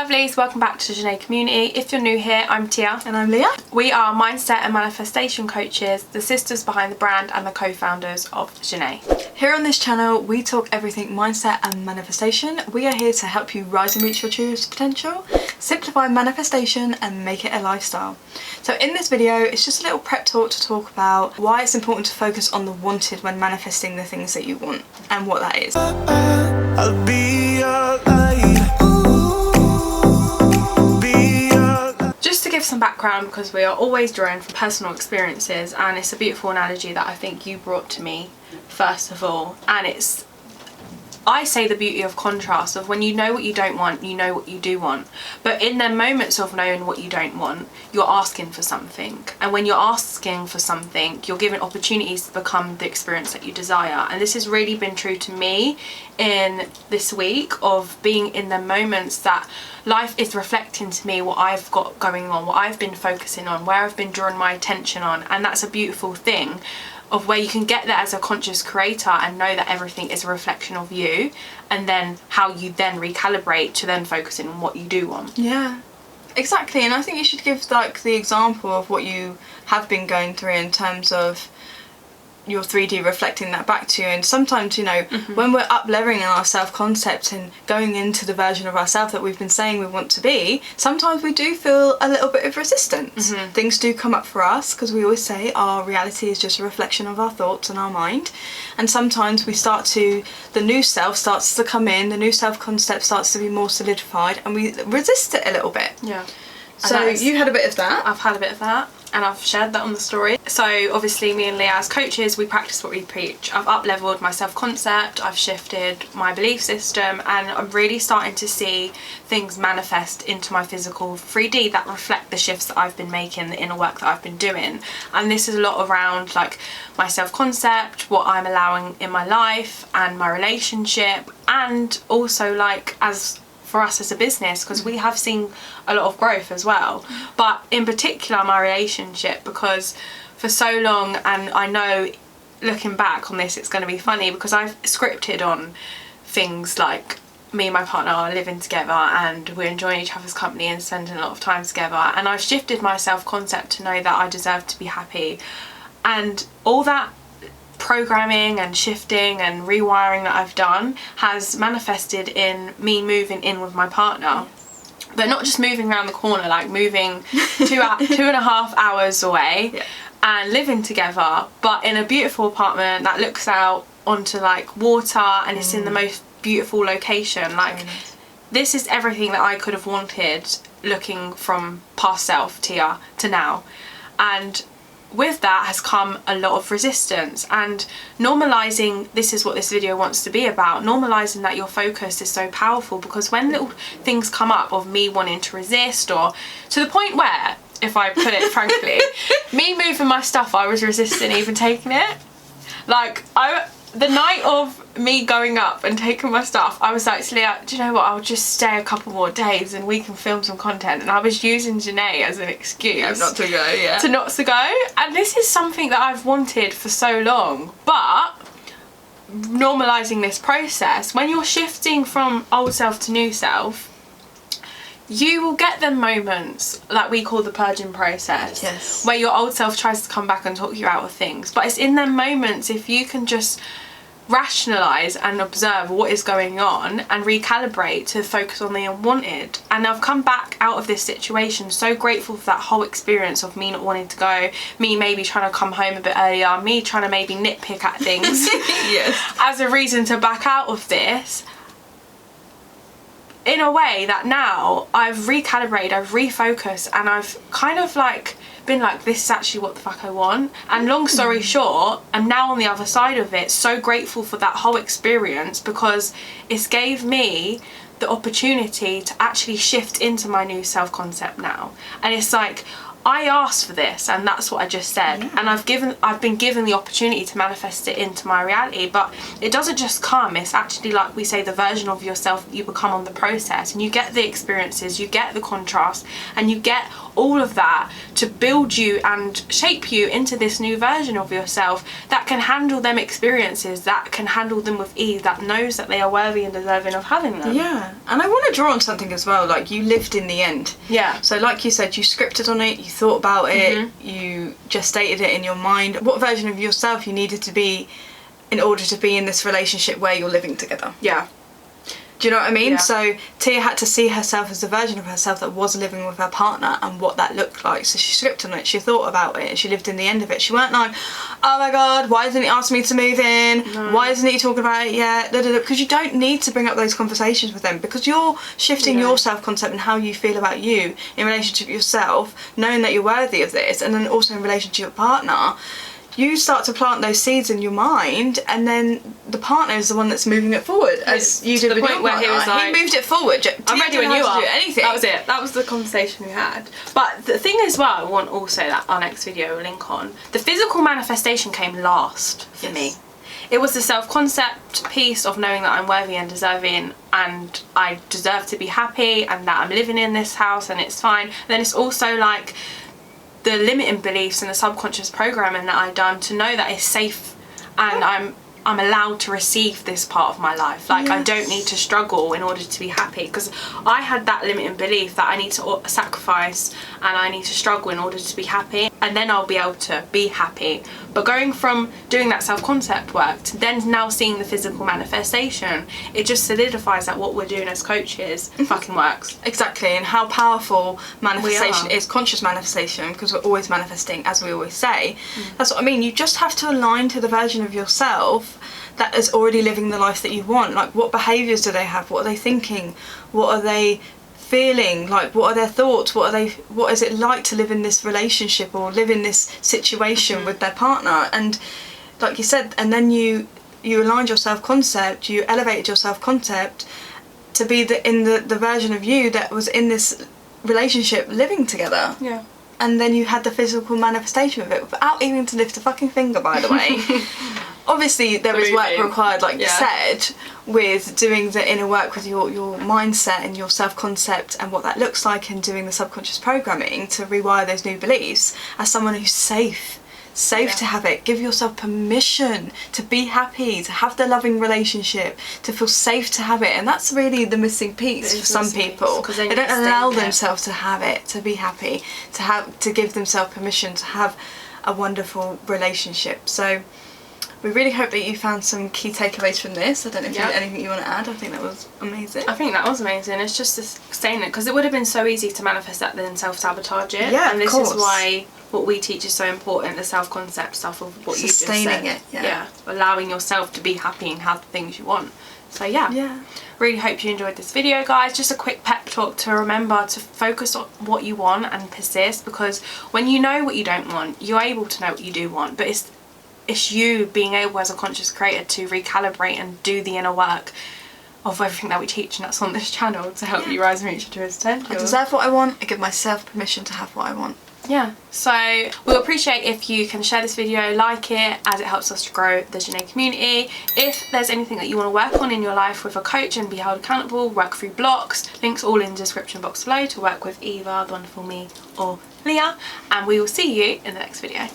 lovelies, welcome back to the Zhené community. If you're new here, I'm Tia. And I'm Leah. We are mindset and manifestation coaches, the sisters behind the brand and the co-founders of Zhené. Here on this channel, we talk everything mindset and manifestation. We are here to help you rise and reach your truest potential, simplify manifestation and make it a lifestyle. So in this video, it's just a little prep talk to talk about why it's important to focus on the wanted when manifesting the things that you want and what that is. I'll be your light. Just to give some background, because we are always drawing from personal experiences, and it's a beautiful analogy that I think you brought to me first of all, and it's, I say, the beauty of contrast, of when you know what you don't want, you know what you do want. But in the moments of knowing what you don't want, you're asking for something. And when you're asking for something, you're given opportunities to become the experience that you desire. And this has really been true to me in this week, of being in the moments that life is reflecting to me what I've got going on, what I've been focusing on, where I've been drawing my attention on. And that's a beautiful thing, of where you can get there as a conscious creator and know that everything is a reflection of you, and then how you then recalibrate to then focusing on what you do want. Yeah, exactly. And I think you should give like the example of what you have been going through in terms of your 3D reflecting that back to you. And sometimes, you know, when we're up leveling in our self-concept and going into the version of ourselves that we've been saying we want to be, sometimes we do feel a little bit of resistance. Things do come up for us, because we always say our reality is just a reflection of our thoughts and our mind. And sometimes we the new self starts to come in, the new self-concept starts to be more solidified, and we resist it a little bit. Yeah. So you had a bit of that. I've had a bit of that, and I've shared that on the story. So obviously me and Leah as coaches, we practice what we preach. I've up-leveled my self-concept, I've shifted my belief system, and I'm really starting to see things manifest into my physical 3D that reflect the shifts that I've been making, the inner work that I've been doing. And this is a lot around like my self-concept, what I'm allowing in my life and my relationship, and also like as for us as a business, because we have seen a lot of growth as well, but in particular my relationship, because for so long, and I know looking back on this it's going to be funny, because I've scripted on things like me and my partner are living together and we're enjoying each other's company and spending a lot of time together, and I've shifted my self-concept to know that I deserve to be happy. And all that programming and shifting and rewiring that I've done has manifested in me moving in with my partner, but not just moving around the corner, like moving 2.5 hours away, and living together, but in a beautiful apartment that looks out onto like water, and it's in the most beautiful location. Like this is everything that I could have wanted, looking from past self Tia to now. And with that has come a lot of resistance, and normalising, this is what this video wants to be about, normalising that your focus is so powerful, because when little things come up of me wanting to resist, or to the point where, if I put it frankly, me moving my stuff, I was resisting even taking it. Like the night of me going up and taking my stuff, I was like, Leah, do you know what, I'll just stay a couple more days and we can film some content. And I was using Zhené as an excuse not to go, to not to go. And this is something that I've wanted for so long, but normalising this process, when you're shifting from old self to new self, you will get them moments like we call the purging process, where your old self tries to come back and talk you out of things. But it's in them moments, if you can just rationalise and observe what is going on and recalibrate to focus on the unwanted. And I've come back out of this situation so grateful for that whole experience of me not wanting to go, me maybe trying to come home a bit earlier, me trying to maybe nitpick at things as a reason to back out of this, in a way that now I've recalibrated, I've refocused, and I've kind of like been like, this is actually what the fuck I want. And long story short, I'm now on the other side of it, so grateful for that whole experience, because it's gave me the opportunity to actually shift into my new self-concept now. And it's like, I asked for this, and that's what I just said, and I've been given the opportunity to manifest it into my reality. But it doesn't just come, it's actually, like we say, the version of yourself that you become on the process, and you get the experiences, you get the contrast, and you get all of that to build you and shape you into this new version of yourself that can handle them experiences, that can handle them with ease, that knows that they are worthy and deserving of having them. Yeah, and I want to draw on something as well, like you lived in the end. Yeah. So like you said, you scripted on it, you thought about it, you gestated it in your mind, what version of yourself you needed to be in order to be in this relationship where you're living together. Yeah. Do you know what I mean? Yeah. So Tia had to see herself as the version of herself that was living with her partner and what that looked like. So she scripted on it, she thought about it, and she lived in the end of it. She weren't like, oh my god, why hasn't he asked me to move in? No. Why isn't he talking about it yet? Because you don't need to bring up those conversations with them, because you're shifting your self-concept and how you feel about you in relation to yourself, knowing that you're worthy of this, and then also in relation to your partner. You start to plant those seeds in your mind, and then the partner is the one that's moving it forward, as you did with your partner. Where he was like, he moved it forward. I'm ready when you are. Do anything. That was it. That was the conversation we had. But the thing as well, I want also that our next video will link on. The physical manifestation came last for me. It was the self-concept piece of knowing that I'm worthy and deserving, and I deserve to be happy, and that I'm living in this house and it's fine. And then it's also like the limiting beliefs and the subconscious programming that I've done to know that it's safe and I'm allowed to receive this part of my life. Like, I don't need to struggle in order to be happy, because I had that limiting belief that I need to sacrifice and I need to struggle in order to be happy, and then I'll be able to be happy. But going from doing that self-concept work to then now seeing the physical manifestation, it just solidifies that what we're doing as coaches fucking works. Exactly, and how powerful manifestation is, conscious manifestation, because we're always manifesting, as we always say. That's what I mean. You just have to align to the version of yourself that is already living the life that you want. Like, what behaviours do they have? What are they thinking? What are they feeling? Like, what are their thoughts? What is it like to live in this relationship or live in this situation with their partner? And like you said, and then you aligned your self-concept, you elevated your self-concept to be in the version of you that was in this relationship living together. Yeah. And then you had the physical manifestation of it without even to lift a fucking finger, by the way. Obviously there is work required, like you said, with doing the inner work with your mindset and your self-concept and what that looks like, and doing the subconscious programming to rewire those new beliefs as someone who's safe to have it. Give yourself permission to be happy, to have the loving relationship, to feel safe to have it. And that's really the missing piece for some people. They don't allow themselves to have it, to be happy, to give themselves permission to have a wonderful relationship. So we really hope that you found some key takeaways from this. I don't know if there's anything you want to add. I think that was amazing. I think that was amazing. It's just saying it, because it would have been so easy to manifest that then self-sabotage it. Yeah, and this of course. is why what we teach is so important, the self-concept stuff of what you just said. Sustaining it, yeah. Allowing yourself to be happy and have the things you want. So yeah. Really hope you enjoyed this video, guys. Just a quick pep talk to remember to focus on what you want and persist, because when you know what you don't want, you're able to know what you do want. But it's you being able as a conscious creator to recalibrate and do the inner work of everything that we teach, and that's on this channel, to help you rise and reach your truest potential. I deserve what I want. I give myself permission to have what I want. Yeah, so we'll appreciate if you can share this video, like it, as it helps us to grow the Zhené community. If there's anything that you want to work on in your life with a coach and be held accountable, work through blocks, links all in the description box below to work with either the wonderful me or Leah, and we will see you in the next video.